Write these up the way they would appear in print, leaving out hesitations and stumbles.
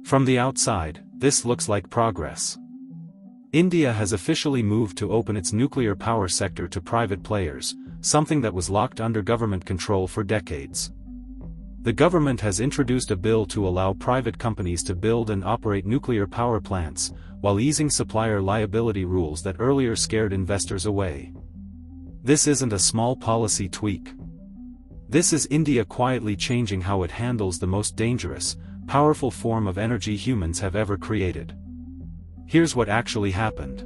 From the outside, this looks like progress. India has officially moved to open its nuclear power sector to private players, something that was locked under government control for decades. The government has introduced a bill to allow private companies to build and operate nuclear power plants, while easing supplier liability rules that earlier scared investors away. This isn't a small policy tweak. This is India quietly changing how it handles the most dangerous, powerful form of energy humans have ever created. Here's what actually happened.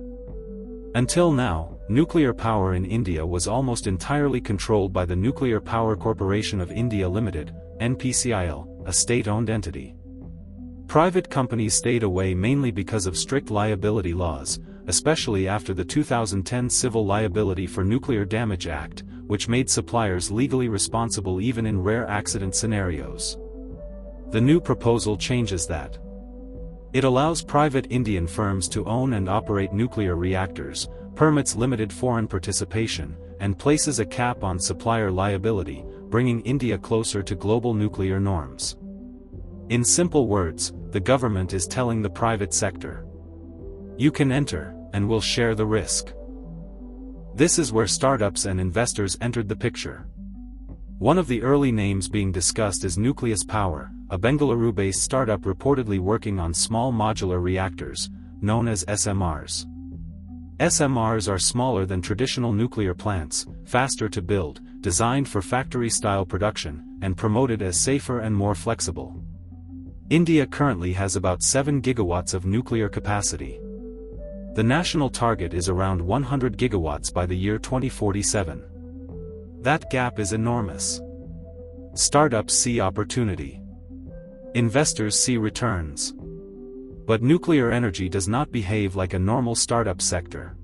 Until now, nuclear power in India was almost entirely controlled by the Nuclear Power Corporation of India Limited, NPCIL, a state-owned entity. Private companies stayed away mainly because of strict liability laws, especially after the 2010 Civil Liability for Nuclear Damage Act, which made suppliers legally responsible even in rare accident scenarios. The new proposal changes that. It allows private Indian firms to own and operate nuclear reactors, permits limited foreign participation, and places a cap on supplier liability, bringing India closer to global nuclear norms. In simple words, the government is telling the private sector, you can enter, and we'll share the risk. This is where startups and investors entered the picture. One of the early names being discussed is Nucleus Power, a Bengaluru-based startup reportedly working on small modular reactors, known as SMRs. SMRs are smaller than traditional nuclear plants, faster to build, designed for factory-style production, and promoted as safer and more flexible. India currently has about 7 gigawatts of nuclear capacity. The national target is around 100 gigawatts by the year 2047. That gap is enormous. Startups see opportunity. Investors see returns. But nuclear energy does not behave like a normal startup sector.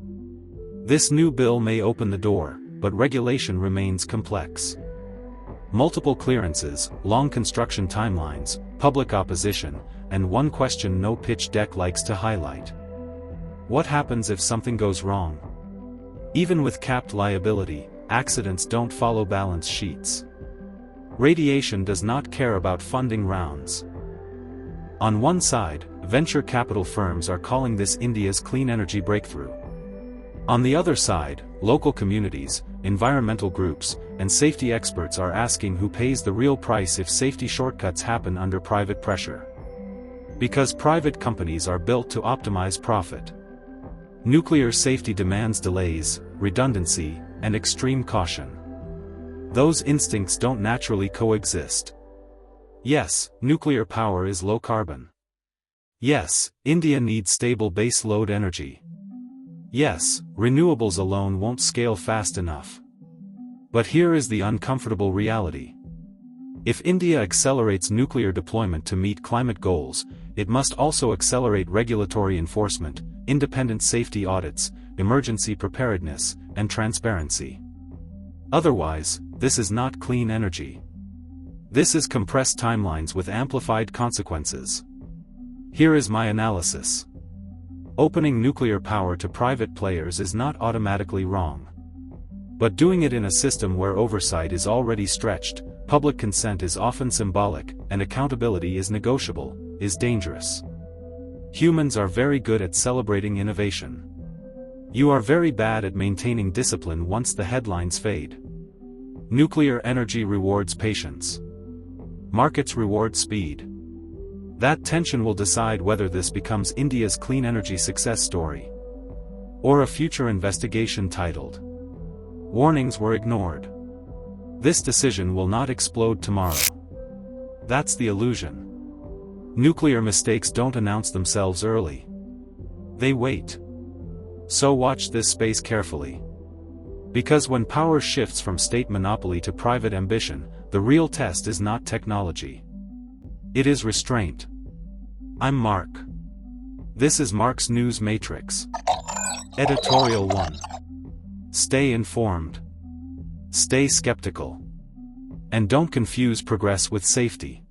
This new bill may open the door, but regulation remains complex. Multiple clearances, long construction timelines, public opposition, and one question no pitch deck likes to highlight. What happens if something goes wrong? Even with capped liability, accidents don't follow balance sheets. Radiation does not care about funding rounds. On one side, venture capital firms are calling this India's clean energy breakthrough. On the other side, local communities, environmental groups, and safety experts are asking who pays the real price if safety shortcuts happen under private pressure. Because private companies are built to optimize profit. Nuclear safety demands delays, redundancy, and extreme caution. Those instincts don't naturally coexist. Yes, nuclear power is low carbon. Yes, India needs stable base load energy. Yes, renewables alone won't scale fast enough. But here is the uncomfortable reality. If India accelerates nuclear deployment to meet climate goals, it must also accelerate regulatory enforcement, independent safety audits, emergency preparedness, and transparency. Otherwise, this is not clean energy. This is compressed timelines with amplified consequences. Here is my analysis. Opening nuclear power to private players is not automatically wrong. But doing it in a system where oversight is already stretched, public consent is often symbolic, and accountability is negotiable, is dangerous. Humans are very good at celebrating innovation. You are very bad at maintaining discipline once the headlines fade. Nuclear energy rewards patience. Markets reward speed. That tension will decide whether this becomes India's clean energy success story. Or a future investigation titled, "Warnings Were Ignored." This decision will not explode tomorrow. That's the illusion. Nuclear mistakes don't announce themselves early. They wait. So watch this space carefully. Because when power shifts from state monopoly to private ambition, the real test is not technology. It is restraint. I'm Mark. This is Mark's News Matrix. Editorial 1. Stay informed. Stay skeptical. And don't confuse progress with safety.